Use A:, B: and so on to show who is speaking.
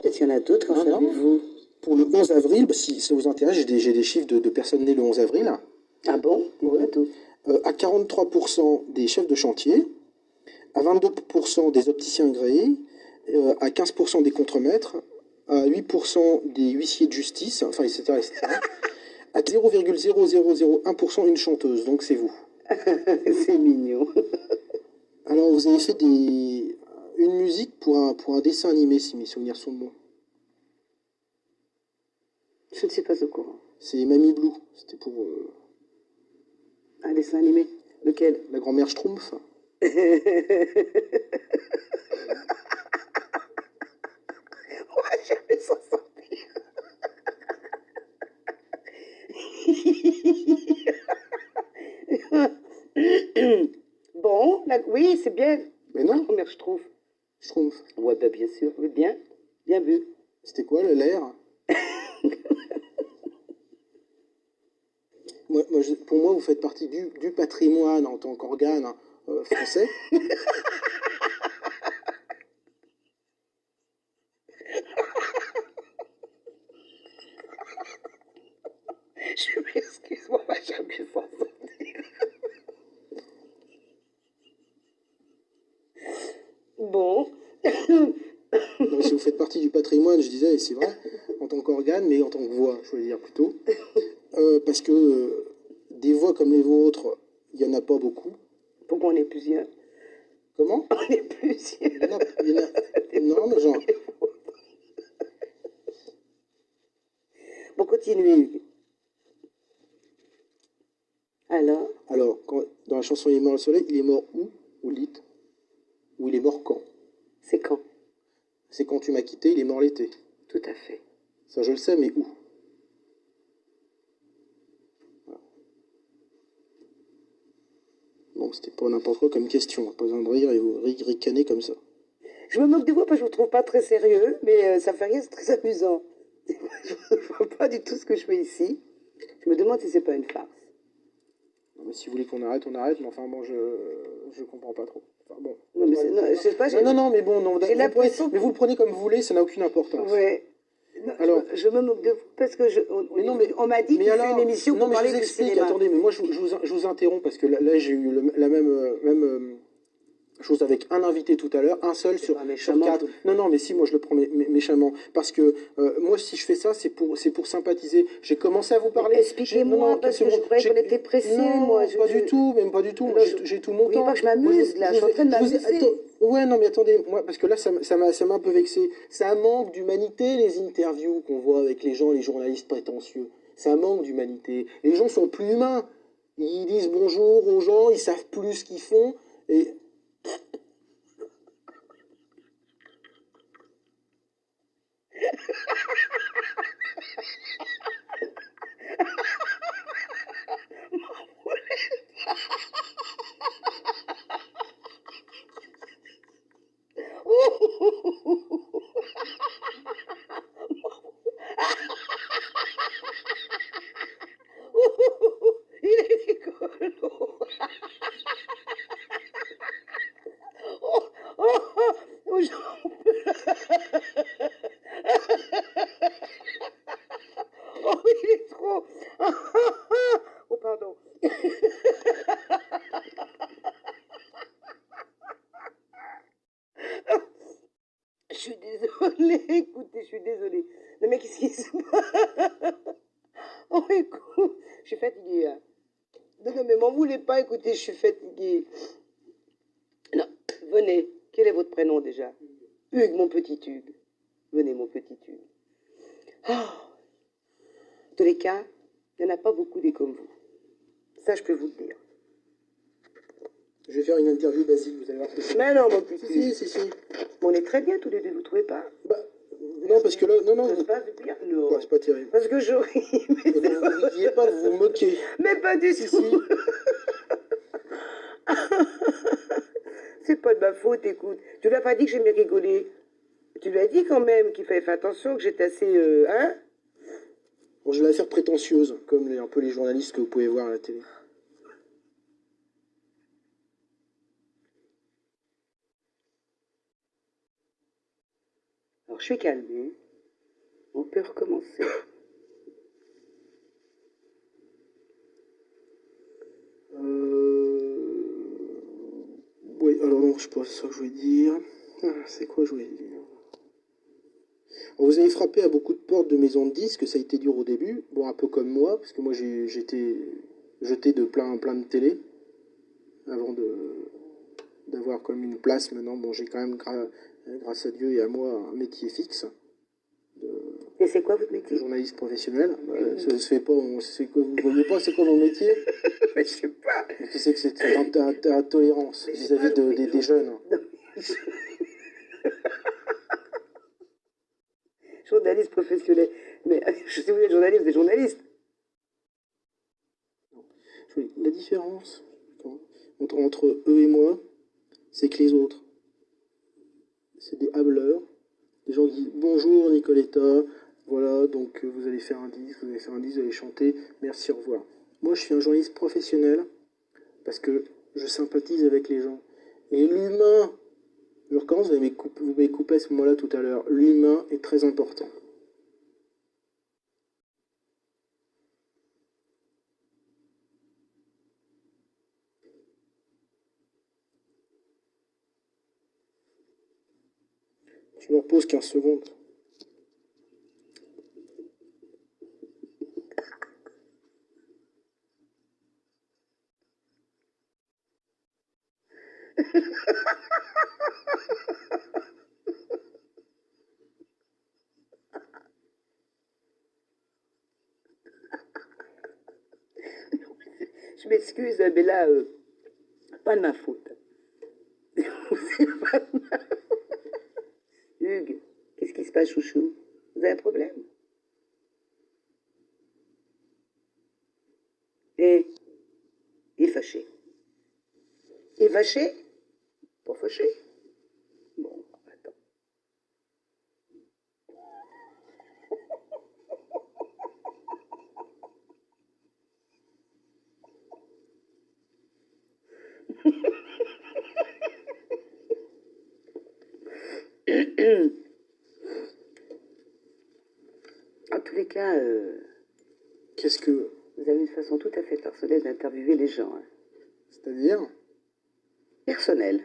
A: peut-être qu'il y en a d'autres,
B: Non,
A: qu'en
B: non.
A: savez-vous?
B: Pour le 11 avril, bah, si ça vous intéresse, j'ai des chiffres de personnes nées le 11 avril.
A: Ah bon?
B: Ouais.
A: Pas tout.
B: À 43% des chefs de chantier, à 22% des opticiens agréés, à 15% des contremaîtres, à 8% des huissiers de justice, enfin, etc., etc. À 0,0001% une chanteuse, donc c'est vous.
A: C'est mignon.
B: Alors, vous avez fait une musique pour un dessin animé, si mes souvenirs sont bons.
A: Je ne suis pas au courant.
B: C'est Mamie Blue. C'était pour
A: Un dessin animé? Lequel?
B: la grand-mère Schtroumpf.
A: On va jamais s'en sortir. Bon, oui, c'est bien.
B: Mais non,
A: Grand-mère, je trouve.
B: Schtroumpf.
A: Ouais, bah, bien sûr. Oui, bien. Bien vu.
B: C'était quoi l'air? Pour moi, vous faites partie du patrimoine en tant qu'organe français.
A: Je m'excuse, on va jamais s'en sortir. Bon.
B: Non, si vous faites partie du patrimoine, je disais, et c'est vrai, en tant qu'organe, mais en tant que voix, je voulais dire plutôt. Parce que des voix comme les vôtres, il n'y en a pas beaucoup.
A: Pourquoi on est plusieurs?
B: Comment?
A: On est plusieurs.
B: Non, mais genre.
A: Bon, continuez, Hugues. Alors?
B: Alors, dans la chanson Il est mort le soleil, il est mort où? Ou lit? Ou il est mort quand?
A: C'est quand?
B: C'est quand tu m'as quitté, il est mort l'été.
A: Tout à fait.
B: Ça, je le sais, mais où? Voilà. Bon, c'était pas n'importe quoi comme question. Pas besoin de rire et vous ricaner comme ça.
A: Je me moque de vous parce que je vous trouve pas très sérieux, mais ça fait rien, c'est très amusant. Je ne vois pas du tout ce que je fais ici. Je me demande si c'est pas une farce.
B: Non, mais si vous voulez qu'on arrête, on arrête, mais enfin bon, je comprends pas trop. Enfin bon.
A: Non, mais non, je sais pas.
B: Non, mais bon, non,
A: j'ai l'impression.
B: Mais vous le prenez comme vous voulez, ça n'a aucune importance.
A: Ouais. Non,
B: alors,
A: je me moque de vous parce que on m'a dit qu'il fait une émission pour parler du cinéma.
B: Attendez, mais moi je vous interromps parce que là j'ai eu la même chose avec un invité tout à l'heure, un seul sur 4. Non, mais si, moi je le prends méchamment. Parce que moi, si je fais ça, c'est pour sympathiser. J'ai commencé à vous parler.
A: Expliquez-moi, parce que je croyais qu'on était pressés, moi.
B: Pas du tout, même pas du tout. J'ai tout mon temps.
A: Pas que je m'amuse, là. Je suis en train de m'amuser.
B: Ouais, non, mais attendez, moi, parce que là, ça m'a un peu vexé. Ça manque d'humanité, les interviews qu'on voit avec les gens, les journalistes prétentieux. Ça manque d'humanité. Les gens sont plus humains. Ils disent bonjour aux gens, ils savent plus ce qu'ils font. Et
A: Il est rigolo. Oh, il est trop. Oh, pardon. Je suis désolée, écoutez, je suis désolée. Non, mais qu'est-ce qui se passe? Oh, écoute, je suis fatiguée. Hein. Non, mais m'en voulez pas, écoutez, je suis fatiguée. Non, venez. Quel est votre prénom déjà? Hugues, mon petit Hugues. Venez, mon petit Hugues. Oh. En tous les cas, il n'y en a pas beaucoup des comme vous. Ça, je peux vous le dire.
B: je vais faire une interview basique, vous allez voir.
A: Mais non, mon petit Hugues.
B: Si.
A: On est très bien tous les deux, vous trouvez pas?
B: Bah, non, parce que là, non.
A: Ça se passe bien? Non.
B: Ouais, c'est pas terrible.
A: Parce que je ris, mais
B: Vous ne riez pas, vous vous moquez.
A: Mais pas du tout. C'est pas de ma faute, écoute. Tu lui as pas dit que j'aimais rigoler. Tu lui as dit quand même qu'il fallait faire attention, que j'étais assez... hein?
B: Bon, je vais la faire prétentieuse, comme un peu les journalistes que vous pouvez voir à la télé.
A: Alors, je suis calmée. On peut recommencer.
B: Oui, alors non, je sais pas ça que je voulais dire. C'est quoi je voulais dire? Alors, vous avez frappé à beaucoup de portes de maisons de disques, ça a été dur au début. Bon, un peu comme moi, parce que moi j'étais jeté de plein de télé avant d'avoir quand même une place maintenant. Bon, j'ai quand même, grâce à Dieu et à moi, un métier fixe
A: Et c'est quoi votre
B: de
A: métier?
B: journaliste professionnel. Ça se fait pas, vous voyez pas, c'est quoi mon métier?
A: Je sais pas.
B: Mais qu'est-ce que c'est intolérance
A: Mais c'est
B: vis-à-vis
A: pas-
B: des jeunes?
A: Non. Journaliste professionnel. Mais je sais que vous êtes journaliste, vous êtes journaliste.
B: La différence entre eux et moi, c'est que les autres, c'est des hableurs, des gens qui disent bonjour Nicoletta, voilà, donc vous allez faire un disque, vous allez chanter, merci, au revoir. Moi, je suis un journaliste professionnel parce que je sympathise avec les gens. Et l'humain, je recommence, vous m'avez coupé à ce moment-là tout à l'heure, l'humain est très important. Je me repose 15 secondes.
A: Je m'excuse, mais là, pas de ma faute. C'est pas de ma faute. Hugues, qu'est-ce qui se passe, chouchou? Vous avez un problème? Et il est fâché. Il est fâché? Pas fâché? Bon, attends. En tous les cas,
B: Qu'est-ce que...
A: vous avez une façon tout à fait personnelle d'interviewer les gens. Hein.
B: C'est-à-dire?
A: Personnelle.